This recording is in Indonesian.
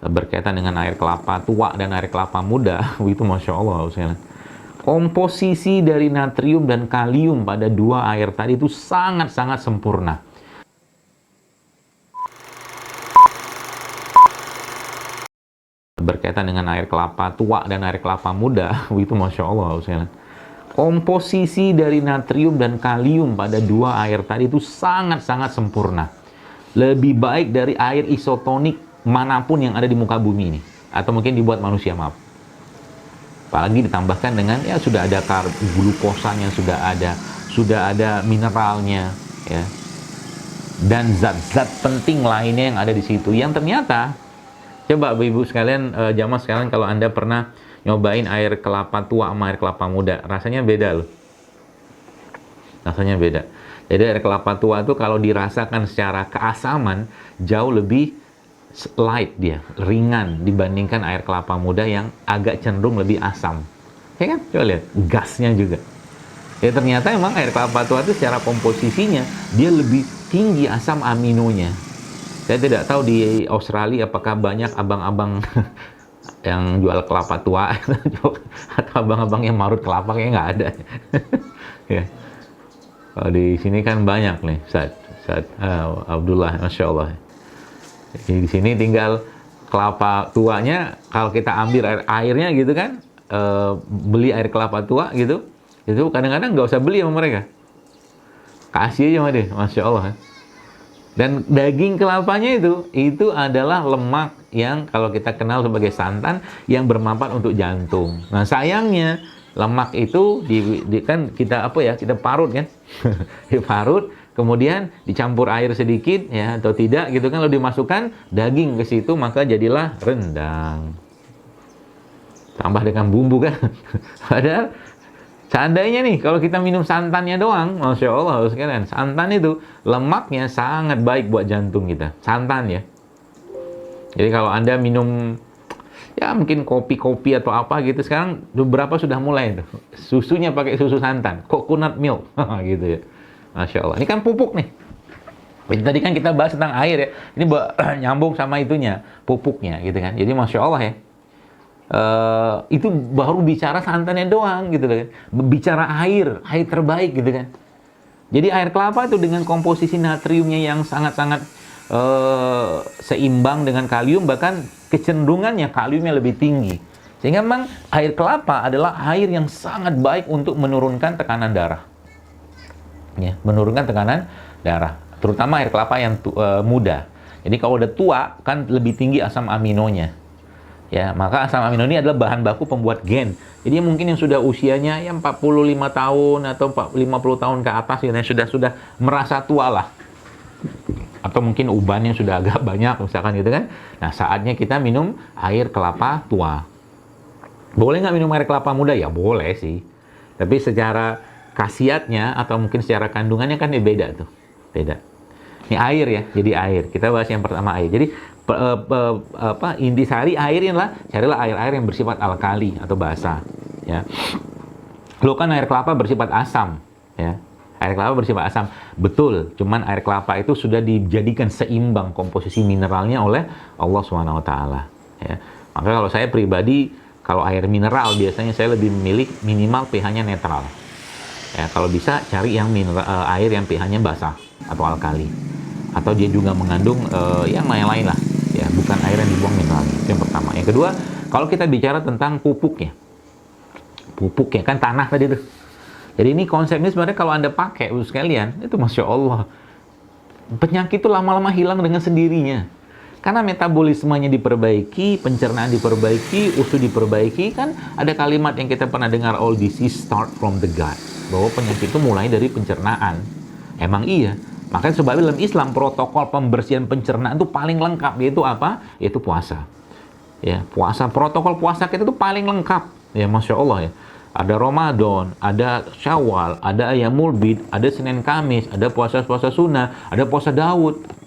berkaitan dengan air kelapa tua dan air kelapa muda, itu Masya Allah. Komposisi dari natrium dan kalium pada dua air tadi itu sangat-sangat sempurna. Berkaitan dengan air kelapa tua dan air kelapa muda, itu Masya Allah. Komposisi dari natrium dan kalium pada dua air tadi itu sangat-sangat sempurna. Lebih baik dari air isotonik manapun yang ada di muka bumi ini. Atau mungkin dibuat manusia, maaf. Apalagi ditambahkan dengan, ya sudah ada glukosanya, sudah ada mineralnya, ya. Dan zat-zat penting lainnya yang ada di situ. Yang ternyata, coba Ibu sekalian, jamaah sekalian, kalau Anda pernah nyobain air kelapa tua sama air kelapa muda, rasanya beda loh. Rasanya beda. Jadi air kelapa tua itu kalau dirasakan secara keasaman, jauh lebih light dia, ringan dibandingkan air kelapa muda yang agak cenderung lebih asam. Ya kan? Coba lihat, gasnya juga. Ya ternyata emang air kelapa tua itu secara komposisinya, dia lebih tinggi asam aminonya. Saya tidak tahu di Australia apakah banyak abang-abang yang jual kelapa tua atau abang-abang yang marut kelapa, kayaknya nggak ada. Ya. Kalau di sini kan banyak nih, Ustaz Abdullah, Masya Allah. Jadi di sini tinggal kelapa tuanya, kalau kita ambil airnya gitu kan, beli air kelapa tua gitu, itu kadang-kadang nggak usah beli sama mereka. Kasih aja sama dia, Masya Allah. Dan daging kelapanya itu adalah lemak yang kalau kita kenal sebagai santan yang bermanfaat untuk jantung. Nah sayangnya lemak itu kan kita kita parut kan, diparut. Kemudian dicampur air sedikit ya atau tidak gitu kan, lalu dimasukkan daging ke situ, maka jadilah rendang. Tambah dengan bumbu kan. Padahal seandainya nih kalau kita minum santannya doang, Masya Allah sekalian, santan itu lemaknya sangat baik buat jantung kita. Santan ya. Jadi kalau Anda minum ya mungkin kopi-kopi atau apa gitu, sekarang beberapa sudah mulai tuh. Susunya pakai susu santan, coconut milk gitu ya. Masya Allah. Ini kan pupuk nih. Tadi kan kita bahas tentang air ya. Ini nyambung sama itunya, pupuknya gitu kan. Jadi Masya Allah ya. Itu baru bicara santannya doang gitu kan. Bicara air terbaik gitu kan. Jadi air kelapa itu dengan komposisi natriumnya yang sangat-sangat seimbang dengan kalium, bahkan kecenderungannya kaliumnya lebih tinggi. Sehingga memang air kelapa adalah air yang sangat baik untuk menurunkan tekanan darah. Ya, menurunkan tekanan darah, terutama air kelapa yang muda. Jadi kalau udah tua kan lebih tinggi asam aminonya. Ya, maka asam amino ini adalah bahan baku pembuat gen. Jadi mungkin yang sudah usianya ya 45 tahun atau 50 tahun ke atas ya, sudah merasa tua lah. Atau mungkin ubannya sudah agak banyak misalkan gitu kan. Nah, saatnya kita minum air kelapa tua. Boleh nggak minum air kelapa muda? Ya boleh sih. Tapi secara khasiatnya atau mungkin secara kandungannya kan beda tuh. Beda. Ini air ya, jadi air. Kita bahas yang pertama air. Jadi intisari airnya lah, carilah air-air yang bersifat alkali atau basa, ya. Lo kan air kelapa bersifat asam, ya. Air kelapa bersifat asam. Betul, cuman air kelapa itu sudah dijadikan seimbang komposisi mineralnya oleh Allah SWT, ya. Maka kalau saya pribadi, kalau air mineral biasanya saya lebih memilih minimal pH-nya netral. Ya, kalau bisa cari yang air yang pH-nya basah atau alkali, atau dia juga mengandung yang lain-lain lah, ya, bukan air yang dibuang mineral. Itu yang pertama. Yang kedua, kalau kita bicara tentang pupuknya kan tanah tadi tuh. Jadi ini konsepnya sebenarnya kalau Anda pakai sekalian, itu Masya Allah, penyakit itu lama-lama hilang dengan sendirinya. Karena metabolismenya diperbaiki, pencernaan diperbaiki, usus diperbaiki. Kan ada kalimat yang kita pernah dengar, all disease start from the gut, bahwa penyakit itu mulai dari pencernaan. Emang iya. Makanya sebabnya dalam Islam protokol pembersihan pencernaan itu paling lengkap, yaitu apa? Yaitu puasa. Ya, puasa, protokol puasa kita itu paling lengkap. Ya, Masya Allah ya. Ada Ramadan, ada Syawal, ada Ayyamul Bid, ada Senin Kamis, ada puasa-puasa sunnah, ada puasa Daud.